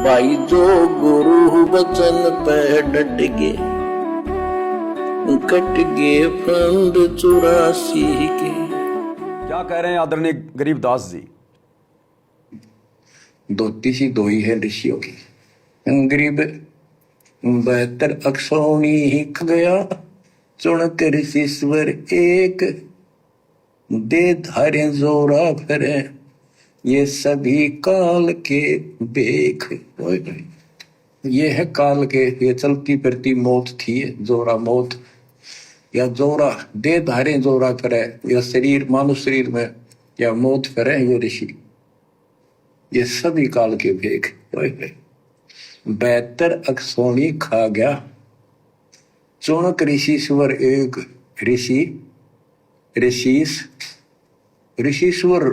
भाई जो गुरु वचन पे डट गे, कट गे फंद 84 के। क्या कह रहे हैं आदरणीय गरीबदास जी? धोती सी धोई है ऋषियों की। गरीब 72 अक्षौणी हिक गया, चुनक ऋषिश्वर एक। दे धारे जोरा फिरे, ये सभी काल के बेख। ये है काल के, ये चलती फिरती मौत थी, जोरा मौत या जोरा दे धारे जोरा करे, या शरीर मानव शरीर में या मौत करे, ये ऋषि, ये सभी काल के भेख। 72 अक्षौणी खा गया, चुनक ऋषिश्वर एक। ऋषिश्वर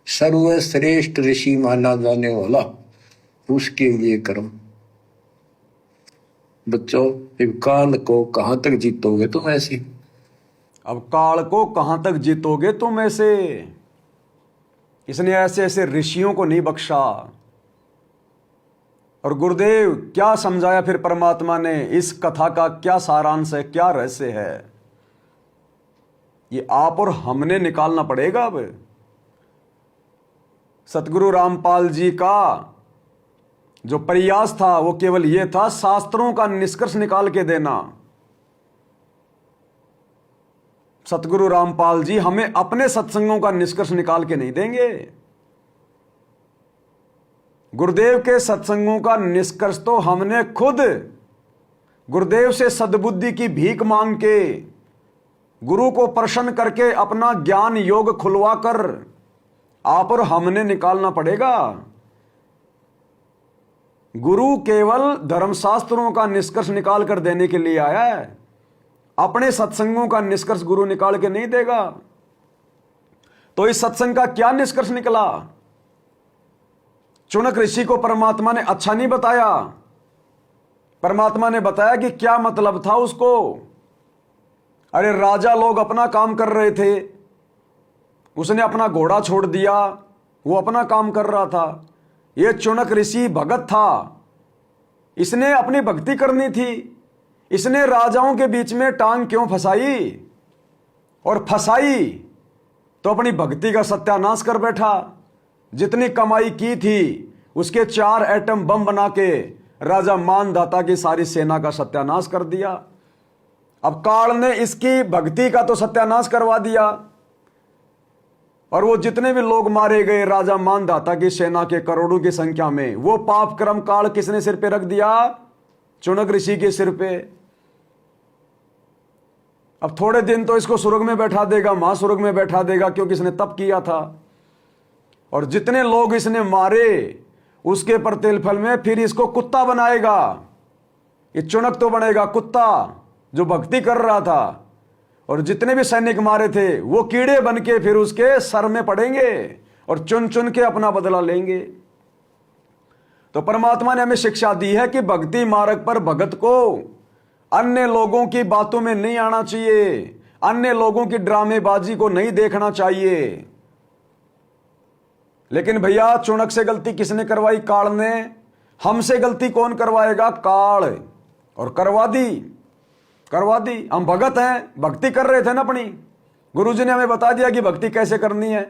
सर्वश्रेष्ठ ऋषि माना जाने वाला, उसके लिए कर्म। बच्चों, काल को कहां तक जीतोगे तुम ऐसे? अब काल को कहां तक जीतोगे तुम ऐसे? इसने ऐसे ऐसे ऋषियों को नहीं बख्शा। और गुरुदेव क्या समझाया फिर परमात्मा ने? इस कथा का क्या सारांश है, क्या रहस्य है? ये आप और हमने निकालना पड़ेगा। अब सतगुरु रामपाल जी का जो प्रयास था वो केवल ये था, शास्त्रों का निष्कर्ष निकाल के देना। सतगुरु रामपाल जी हमें अपने सत्संगों का निष्कर्ष निकाल के नहीं देंगे। गुरुदेव के सत्संगों का निष्कर्ष तो हमने खुद गुरुदेव से सद्बुद्धि की भीख मांग के, गुरु को प्रसन्न करके अपना ज्ञान योग खुलवा कर आप और हमने निकालना पड़ेगा। गुरु केवल धर्मशास्त्रों का निष्कर्ष निकाल कर देने के लिए आया है, अपने सत्संगों का निष्कर्ष गुरु निकाल के नहीं देगा। तो इस सत्संग का क्या निष्कर्ष निकला? चुनक ऋषि को परमात्मा ने अच्छा नहीं बताया। परमात्मा ने बताया कि क्या मतलब था उसको। अरे राजा लोग अपना काम कर रहे थे, उसने अपना घोड़ा छोड़ दिया, वो अपना काम कर रहा था। ये चुनक ऋषि भगत था, इसने अपनी भक्ति करनी थी। इसने राजाओं के बीच में टांग क्यों फंसाई? और फंसाई तो अपनी भक्ति का सत्यानाश कर बैठा। जितनी कमाई की थी उसके 4 एटम बम बना के राजा मानधाता की सारी सेना का सत्यानाश कर दिया। अब काल ने इसकी भक्ति का तो सत्यानाश करवा दिया, और वो जितने भी लोग मारे गए राजा मानधाता की सेना के करोड़ों की संख्या में, वो पाप कर्म काल किसने सिर पे रख दिया? चुनक ऋषि के सिर पे। अब थोड़े दिन तो इसको स्वर्ग में बैठा देगा, महास्वर्ग में बैठा देगा, क्योंकि इसने तप किया था। और जितने लोग इसने मारे उसके प्रतिफल में फिर इसको कुत्ता बनाएगा। ये चुनक तो बनेगा कुत्ता जो भक्ति कर रहा था, और जितने भी सैनिक मारे थे वो कीड़े बन के फिर उसके सर में पड़ेंगे और चुन चुन के अपना बदला लेंगे। तो परमात्मा ने हमें शिक्षा दी है कि भक्ति मार्ग पर भगत को अन्य लोगों की बातों में नहीं आना चाहिए, अन्य लोगों की ड्रामेबाजी को नहीं देखना चाहिए। लेकिन भैया चुनक से गलती किसने करवाई? काल ने। हमसे गलती कौन करवाएगा? काल। और करवा दी। हम भगत हैं, भक्ति कर रहे थे ना अपनी। गुरुजी ने हमें बता दिया कि भक्ति कैसे करनी है।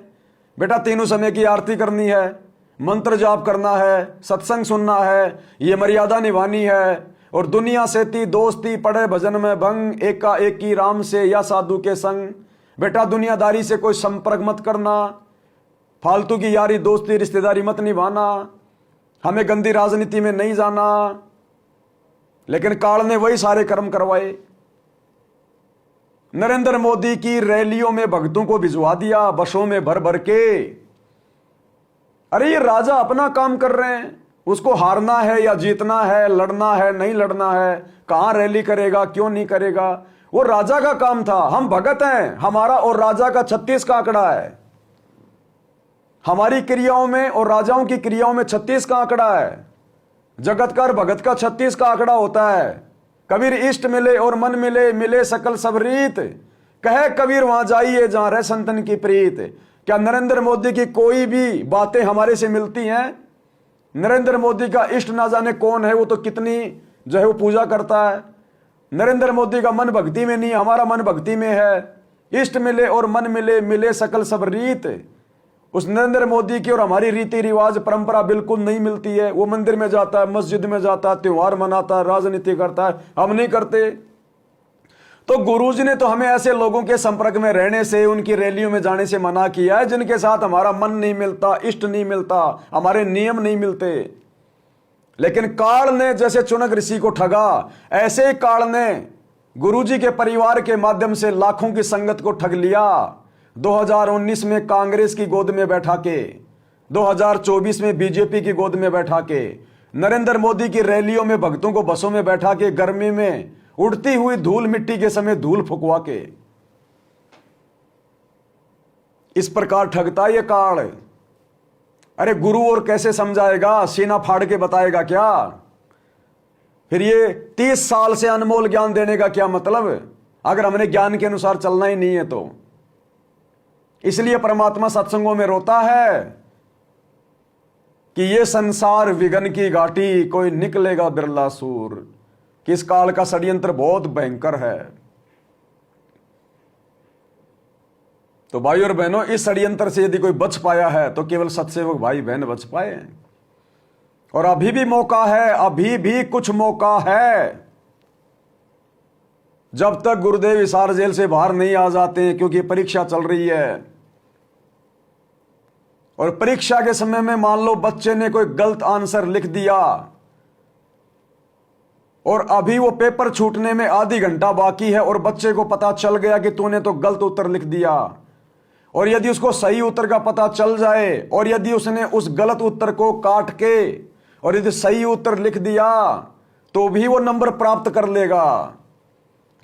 बेटा तीनों समय की आरती करनी है, मंत्र जाप करना है, सत्संग सुनना है, ये मर्यादा निभानी है। और दुनिया से ती दोस्ती, पड़े भजन में भंग, एका एकी राम से या साधु के संग। बेटा दुनियादारी से कोई संपर्क मत करना, फालतू की यारी दोस्ती रिश्तेदारी मत निभाना, हमें गंदी राजनीति में नहीं जाना। लेकिन काल ने वही सारे कर्म करवाए। नरेंद्र मोदी की रैलियों में भक्तों को भिजवा दिया, बसों में भर भर के। अरे ये राजा अपना काम कर रहे हैं, उसको हारना है या जीतना है, लड़ना है नहीं लड़ना है, कहां रैली करेगा क्यों नहीं करेगा, वो राजा का काम था। हम भगत हैं, हमारा और राजा का 36 का आंकड़ा है। हमारी क्रियाओं में और राजाओं की क्रियाओं में 36 का आंकड़ा है। जगत का और भगत का 36 का आंकड़ा होता है। कबीर इष्ट मिले और मन मिले, मिले सकल सब रीत। कहे कबीर वहां जाइए जहां रह संतन की प्रीत। क्या नरेंद्र मोदी की कोई भी बातें हमारे से मिलती हैं? नरेंद्र मोदी का इष्ट ना जाने कौन है, वो तो कितनी जो है वो पूजा करता है। नरेंद्र मोदी का मन भक्ति में नहीं, हमारा मन भक्ति में है। इष्ट मिले और मन मिले, मिले सकल सब रीत। उस नरेंद्र मोदी की और हमारी रीति रिवाज परंपरा बिल्कुल नहीं मिलती है। वो मंदिर में जाता है, मस्जिद में जाता है, त्योहार मनाता है, राजनीति करता है, हम नहीं करते। तो गुरुजी ने तो हमें ऐसे लोगों के संपर्क में रहने से, उनकी रैलियों में जाने से मना किया है जिनके साथ हमारा मन नहीं मिलता, इष्ट नहीं मिलता, हमारे नियम नहीं मिलते। लेकिन काल ने जैसे चुनक ऋषि को ठगा, ऐसे ही काल ने गुरुजी के परिवार के माध्यम से लाखों की संगत को ठग लिया। 2019 में कांग्रेस की गोद में बैठा के, 2024 में बीजेपी की गोद में बैठा के, नरेंद्र मोदी की रैलियों में भक्तों को बसों में बैठा के, गर्मी में उड़ती हुई धूल मिट्टी के समय धूल फुकवा के, इस प्रकार ठगता ये काल। अरे गुरु और कैसे समझाएगा, सीना फाड़ के बताएगा क्या? फिर ये 30 साल से अनमोल ज्ञान देने का क्या मतलब, अगर हमने ज्ञान के अनुसार चलना ही नहीं है तो। इसलिए परमात्मा सत्संगों में रोता है कि ये संसार विघन की घाटी, कोई निकलेगा बिरला सूर, कि इस काल का षड्यंत्र बहुत भयंकर है। तो भाई और बहनों, इस षड्यंत्र से यदि कोई बच पाया है तो केवल सत्सेवक भाई बहन बच पाए। और अभी भी मौका है, अभी भी कुछ मौका है। जब तक गुरुदेव हिसार जेल से बाहर नहीं आ जाते, क्योंकि परीक्षा चल रही है, और परीक्षा के समय में मान लो बच्चे ने कोई गलत आंसर लिख दिया और अभी वो पेपर छूटने में आधी घंटा बाकी है और बच्चे को पता चल गया कि तूने तो गलत उत्तर लिख दिया, और यदि उसको सही उत्तर का पता चल जाए और यदि उसने उस गलत उत्तर को काट के और यदि सही उत्तर लिख दिया तो भी वो नंबर प्राप्त कर लेगा।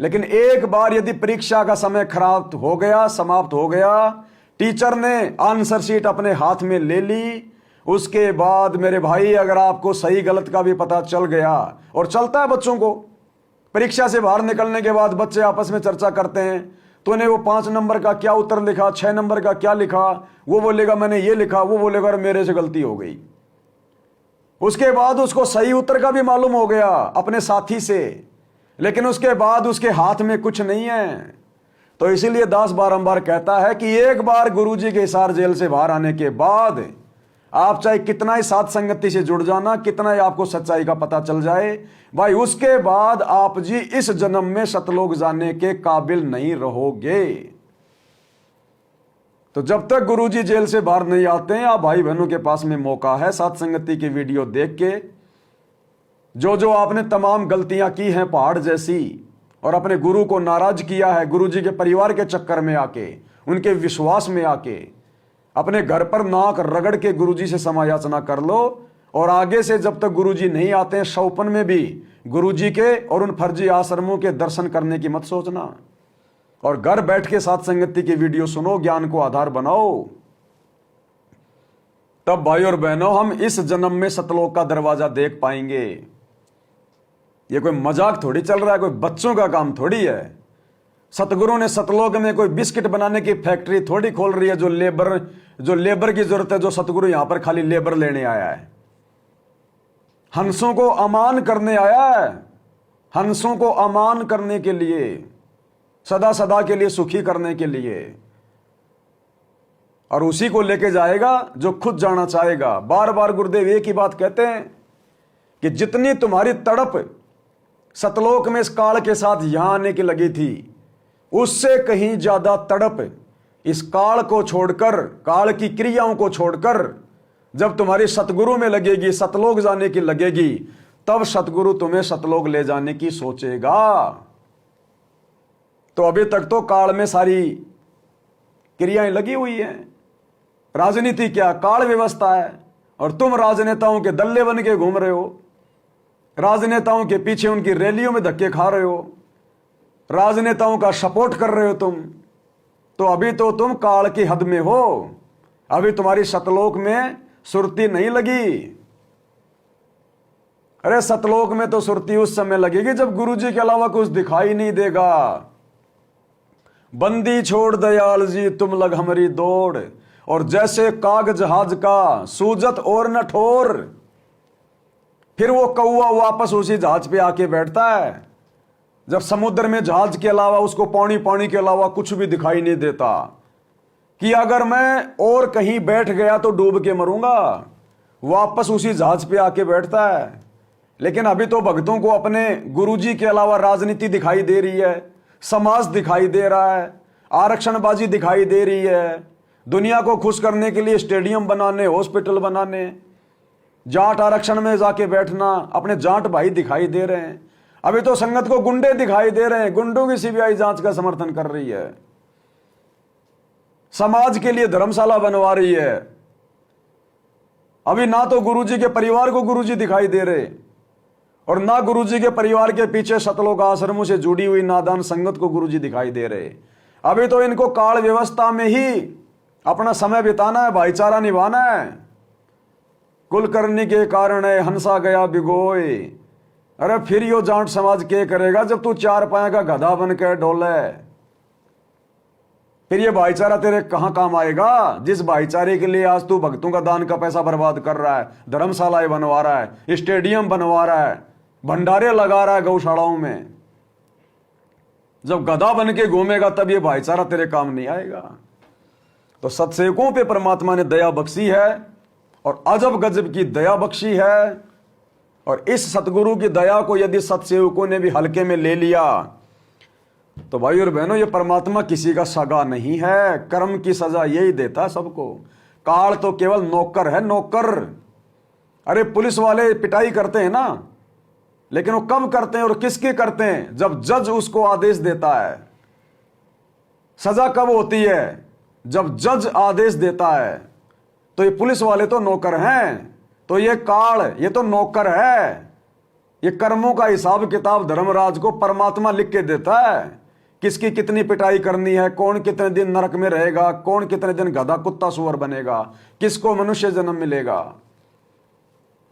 लेकिन एक बार यदि परीक्षा का समय खराब हो गया, समाप्त हो गया, टीचर ने आंसर शीट अपने हाथ में ले ली, उसके बाद मेरे भाई अगर आपको सही गलत का भी पता चल गया, और चलता है बच्चों को, परीक्षा से बाहर निकलने के बाद बच्चे आपस में चर्चा करते हैं, तूने वो 5 नंबर का क्या उत्तर लिखा, 6 नंबर का क्या लिखा, वो बोलेगा मैंने ये लिखा, वो बोलेगा अरे मेरे से गलती हो गई। उसके बाद उसको सही उत्तर का भी मालूम हो गया अपने साथी से, लेकिन उसके बाद उसके हाथ में कुछ नहीं है। तो इसीलिए दास बारंबार कहता है कि एक बार गुरुजी के हिसार जेल से बाहर आने के बाद आप चाहे कितना ही साथ संगति से जुड़ जाना, कितना ही आपको सच्चाई का पता चल जाए भाई, उसके बाद आप जी इस जन्म में सतलोक जाने के काबिल नहीं रहोगे। तो जब तक गुरुजी जेल से बाहर नहीं आते हैं, आप भाई बहनों के पास में मौका है साथ संगति की वीडियो देख के जो जो आपने तमाम गलतियां की हैं पहाड़ जैसी, और अपने गुरु को नाराज किया है, गुरुजी के परिवार के चक्कर में आके, उनके विश्वास में आके, अपने घर पर नाक रगड़ के गुरुजी से समायाचना कर लो। और आगे से जब तक गुरुजी नहीं आते हैं, शौपन में भी गुरुजी के और उन फर्जी आश्रमों के दर्शन करने की मत सोचना, और घर बैठ के साथ संगति की वीडियो सुनो, ज्ञान को आधार बनाओ। तब भाई और बहनों हम इस जन्म में सतलोक का दरवाजा देख पाएंगे। ये कोई मजाक थोड़ी चल रहा है, कोई बच्चों का काम थोड़ी है। सतगुरु ने सतलोक में कोई बिस्किट बनाने की फैक्ट्री थोड़ी खोल रही है, जो लेबर की जरूरत है, जो सतगुरु यहां पर खाली लेबर लेने आया है। हंसों को अमान करने आया है, हंसों को अमान करने के लिए, सदा सदा के लिए सुखी करने के लिए, और उसी को लेके जाएगा जो खुद जाना चाहेगा। बार बार गुरुदेव एक ही बात कहते हैं कि जितनी तुम्हारी तड़प सतलोक में इस काल के साथ यहां आने की लगी थी, उससे कहीं ज्यादा तड़प इस काल को छोड़कर, काल की क्रियाओं को छोड़कर जब तुम्हारी सतगुरु में लगेगी, सतलोक जाने की लगेगी, तब सतगुरु तुम्हें सतलोक ले जाने की सोचेगा। तो अभी तक तो काल में सारी क्रियाएं लगी हुई हैं। राजनीति क्या, काल व्यवस्था है, और तुम राजनेताओं के दल्ले बन के घूम रहे हो, राजनेताओं के पीछे उनकी रैलियों में धक्के खा रहे हो, राजनेताओं का सपोर्ट कर रहे हो तुम। तो अभी तो तुम काल की हद में हो, अभी तुम्हारी सतलोक में सुरती नहीं लगी। अरे सतलोक में तो सुरती उस समय लगेगी जब गुरुजी के अलावा कुछ दिखाई नहीं देगा। बंदी छोड़ दयाल जी तुम लग हमारी दौड़, और जैसे काग जहाज का सूजत और न ठोर। फिर वो कौवा वापस उसी जहाज पे आके बैठता है जब समुद्र में जहाज के अलावा उसको पानी के अलावा कुछ भी दिखाई नहीं देता, कि अगर मैं और कहीं बैठ गया तो डूब के मरूंगा। वापस उसी जहाज पे आके बैठता है। लेकिन अभी तो भक्तों को अपने गुरुजी के अलावा राजनीति दिखाई दे रही है, समाज दिखाई दे रहा है, आरक्षणबाजी दिखाई दे रही है, दुनिया को खुश करने के लिए स्टेडियम बनाने, हॉस्पिटल बनाने, जाट आरक्षण में जाके बैठना, अपने जाट भाई दिखाई दे रहे हैं। अभी तो संगत को गुंडे दिखाई दे रहे हैं, गुंडों की सीबीआई जांच का समर्थन कर रही है, समाज के लिए धर्मशाला बनवा रही है। अभी ना तो गुरुजी के परिवार को गुरुजी दिखाई दे रहे और ना गुरुजी के परिवार के पीछे सतलोक आश्रमों से जुड़ी हुई नादान संगत को गुरुजी दिखाई दे रहे। अभी तो इनको काल व्यवस्था में ही अपना समय बिताना है, भाईचारा निभाना है। कुलकर्णी के कारण है हंसा गया भिगोए। अरे फिर यो जाट समाज के करेगा जब तू चार पाया का गधा बन के डोले? फिर ये भाईचारा तेरे कहां काम आएगा, जिस भाईचारे के लिए आज तू भक्तों का दान का पैसा बर्बाद कर रहा है, धर्मशालाएं बनवा रहा है, स्टेडियम बनवा रहा है, भंडारे लगा रहा है गौशालाओं में। जब गधा बन के घूमेगा तब ये भाईचारा तेरे काम नहीं आएगा। तो सत्सेवकों पे परमात्मा ने दया बख्शी है और अजब गजब की दया बख्शी है। और इस सतगुरु की दया को यदि सत्सेवकों ने भी हल्के में ले लिया तो भाई और बहनों, ये परमात्मा किसी का सगा नहीं है, कर्म की सजा यही देता है सबको। काल तो केवल नौकर है, नौकर। अरे पुलिस वाले पिटाई करते हैं ना, लेकिन वो कब करते हैं और किसके करते हैं? जब जज उसको आदेश देता है। सजा कब होती है? जब जज आदेश देता है। तो ये पुलिस वाले तो नौकर हैं, तो ये काल ये तो नौकर है। ये कर्मों का हिसाब किताब धर्मराज को परमात्मा लिख के देता है, किसकी कितनी पिटाई करनी है, कौन कितने दिन नरक में रहेगा, कौन कितने दिन गधा कुत्ता सुअर बनेगा, किसको मनुष्य जन्म मिलेगा।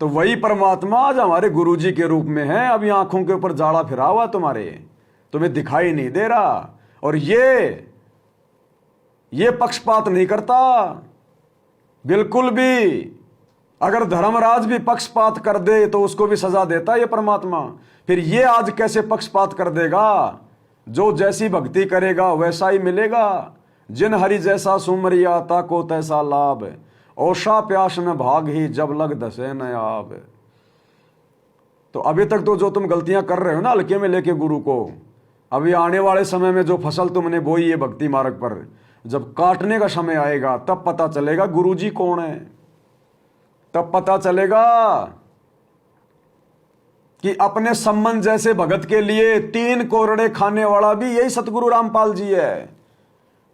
तो वही परमात्मा आज हमारे गुरुजी के रूप में है। अभी आंखों के ऊपर जाड़ा फिरा हुआ तुम्हारे, तुम्हें दिखाई नहीं दे रहा। और ये पक्षपात नहीं करता बिल्कुल भी। अगर धर्मराज भी पक्षपात कर दे तो उसको भी सजा देता है ये परमात्मा। फिर ये आज कैसे पक्षपात कर देगा? जो जैसी भक्ति करेगा वैसा ही मिलेगा। जिन हरि जैसा सुमरिया ताको तैसा लाभ, ओषा प्यास न भाग ही जब लग दसे न आब। तो अभी तक तो जो तुम गलतियां कर रहे हो ना हल्के में लेके गुरु को, अभी आने वाले समय में जो फसल तुमने बोई है भक्ति मार्ग पर, जब काटने का समय आएगा तब पता चलेगा गुरुजी कौन है। तब पता चलेगा कि अपने सम्मन जैसे भगत के लिए 3 कोरड़े खाने वाला भी यही सतगुरु रामपाल जी है,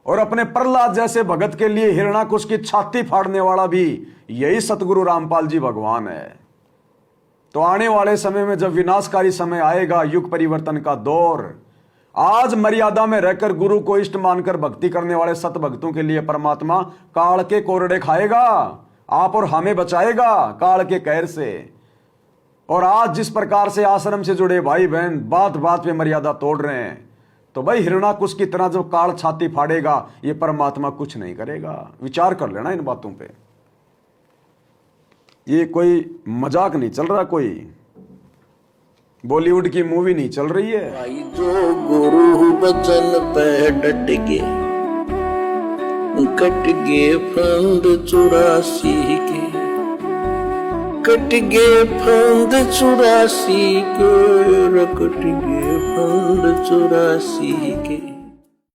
और अपने प्रहलाद जैसे भगत के लिए हिरणाकुश की छाती फाड़ने वाला भी यही सतगुरु रामपाल जी भगवान है। तो आने वाले समय में जब विनाशकारी समय आएगा, युग परिवर्तन का दौर, आज मर्यादा में रहकर गुरु को इष्ट मानकर भक्ति करने वाले सत भक्तों के लिए परमात्मा काल के कोरड़े खाएगा, आप और हमें बचाएगा काल के कहर से। और आज जिस प्रकार से आश्रम से जुड़े भाई बहन बात बात पे मर्यादा तोड़ रहे हैं, तो भाई हिरणाकुश की तरह जब काल छाती फाड़ेगा ये परमात्मा कुछ नहीं करेगा। विचार कर लेना इन बातों पे। ये कोई मजाक नहीं चल रहा, कोई बॉलीवुड की मूवी नहीं चल रही है। भाई जो गुरु बचन पे डट गए, कट गए फंद 84 के, कट गए फंद 84 के, कट गए फंद 84 के।